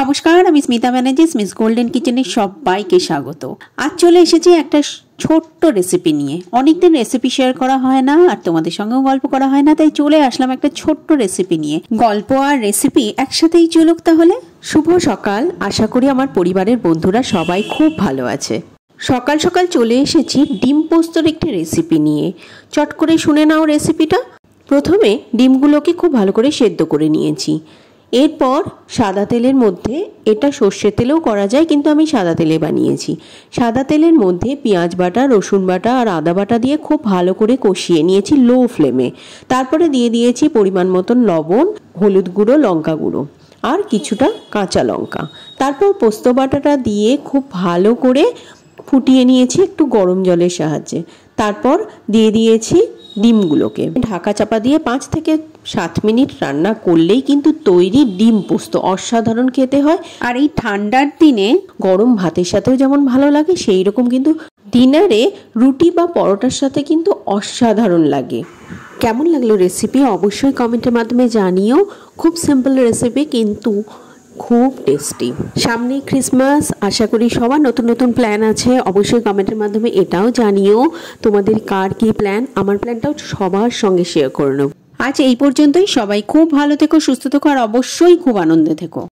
নমস্কার, আমি স্মিতা ব্যানার্জি, স্মিস গোল্ডেন কিচেনে সবাইকে স্বাগত। আজ চলে এসেছি একটা ছোট্ট রেসিপি নিয়ে। অনেকদিন রেসিপি শেয়ার করা হয় না আর তোমাদের সঙ্গেও গল্প করা হয় না, তাই চলে আসলাম একটা ছোট্ট রেসিপি নিয়ে। গল্প আর রেসিপি একসাথেই চলুক তাহলে। শুভ সকাল, আশা করি আমার পরিবারের বন্ধুরা সবাই খুব ভালো আছে। সকাল সকাল চলে এসেছি ডিম পোস্তর একটি রেসিপি নিয়ে। চট করে শুনে নাও রেসিপিটা। প্রথমে ডিমগুলোকে খুব ভালো করে সেদ্ধ করে নিয়েছি। এরপর সাদা তেলের মধ্যে, এটা সর্ষের তেলেও করা যায় কিন্তু আমি সাদা তেলে বানিয়েছি, সাদা তেলের মধ্যে পেঁয়াজ বাটা, রসুন বাটা আর আদা বাটা দিয়ে খুব ভালো করে কষিয়ে নিয়েছি লো ফ্লেমে। তারপরে দিয়ে দিয়েছি পরিমাণ মতন লবণ, হলুদ গুঁড়ো, লঙ্কা গুঁড়ো আর কিছুটা কাঁচা লঙ্কা। তারপর পোস্ত বাটাটা দিয়ে খুব ভালো করে ফুটিয়ে নিয়েছি একটু গরম জলের সাহায্যে। তারপর দিয়ে দিয়েছি ডিমগুলোকে। ঢাকা চাপা দিয়ে 5 থেকে 7 মিনিট রান্না করলেই কিন্তু তৈরি ডিম পোস্ত। অসাধারণ খেতে হয়, আর এই ঠান্ডার দিনে গরম ভাতের সাথেও যেমন ভালো লাগে, সেই রকম কিন্তু ডিনারে রুটি বা পরোটার সাথে কিন্তু অসাধারণ লাগে। কেমন লাগলো রেসিপি অবশ্যই কমেন্টের মাধ্যমে জানিও। খুব সিম্পল রেসিপি কিন্তু খুব টেস্টি। সামনে ক্রিসমাস, আশা করি সবার নতুন নতুন প্ল্যান আছে। অবশ্যই কমেন্টের মাধ্যমে এটাও জানিও তোমাদের কার কী প্ল্যান। আমার প্ল্যানটাও সবার সঙ্গে শেয়ার করে নেব। আজ এই পর্যন্তই। সবাই খুব ভালো থেকো, সুস্থ থেকো আর অবশ্যই খুব আনন্দে থেকো।